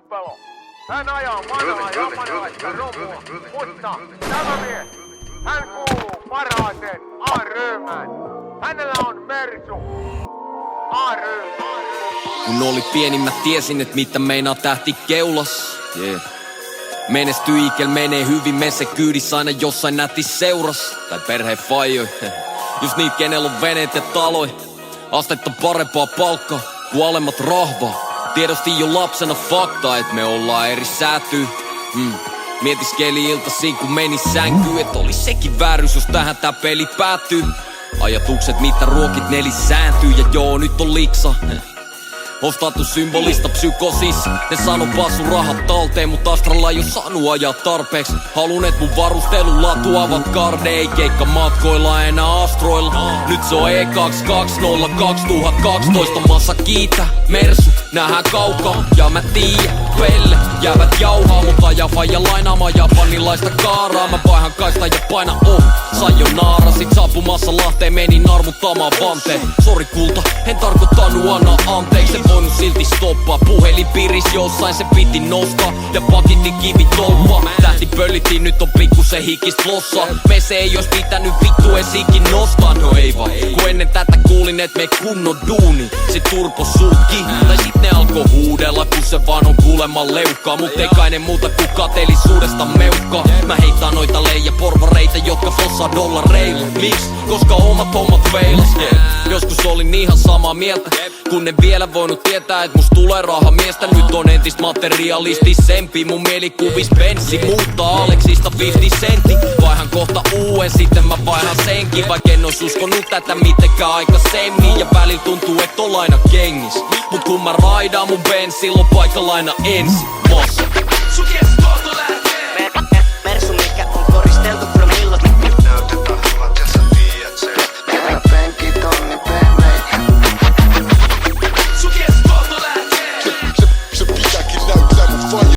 tappelo. Hän ajaa vanhaa japanilaista romua, mutta tämä mies, hän kuuluu parhaaseen A-ryhmään. Hänellä on Mersu. A-ryhmä. Kun oli pieni mä tiesin, et mitä meinaa tähti keulas. Yeah. Menestyy ikel menee hyvin, men se kyydissä aina jossain nätis seuras. Tai perheen faijoi. Just niit kenellä on veneet ja taloi. Astetta parempaa palkkaa, ku alemmat rahvaa. Tiedostin jo lapsena faktaa, et me ollaan eri säätyy. Mietiskeli iltasiin kun meni sänkyyn, et oli sekin vääryys jos tähän tää peli päättyy. Ajatukset mitä ruokit nelisääntyy ja joo nyt on liksa. On status symbolista psykosis. Ne sano passu rahat talteen, mut Astralla ei oo saanut ajaa tarpeeks. Halun et mun varustelun latuavat karde. Ei keikka matkoilla enää Astroilla. Nyt se on E220 2012. Massa kiitä, Mersu, nähdään kaukaa. Ja mä tiiä, pelle, jäävät jauhaa. Mut ajaa faija lainaamaan japanilaista kaaraa. Mä vaihan kaista ja paina sayonara. Sit saapumassa Lahteen menin armuttamaan vanteen. Sori kulta, en tarkoittanut anna anteeksi. Voinut silti stoppaa, puhelin piris jossain se piti nostaa. Ja pakitti kivi tolppaa. Tähti pöllittiin, nyt on pikkusen hikistä flossaa. Me se ei ois pitänyt vittu ees ikin nostaa. No ei vaan, kun ennen tätä kuulin et me kunnon duuni. Sit turpo suutki, tai sit ne alkoi huudella. Kun se vaan on kuulemma leukkaa. Mut ei kai ne muuta ku kateellisuudesta meukkaa. Mä heitän noita leijaporvareita, jotka flossaa dollareilla. Miks? Koska omat hommat feilas. Joskus olin ihan samaa mieltä, kun en vielä voinut tietää, et musta tulee rahamiestä. Nyt on entistä materialistisempi. Mun mielikuvis penssi muuttaa Aleksista 50 sentti. Vaihan kohta uuden, sitten mä vaihan senkin. Vaik en ois uskonut tätä mitenkään aikaisemmin. Ja välillä tuntuu et ol aina kengis. Mut kun mä raidaan mun bensillä on paikalla aina ensi massa.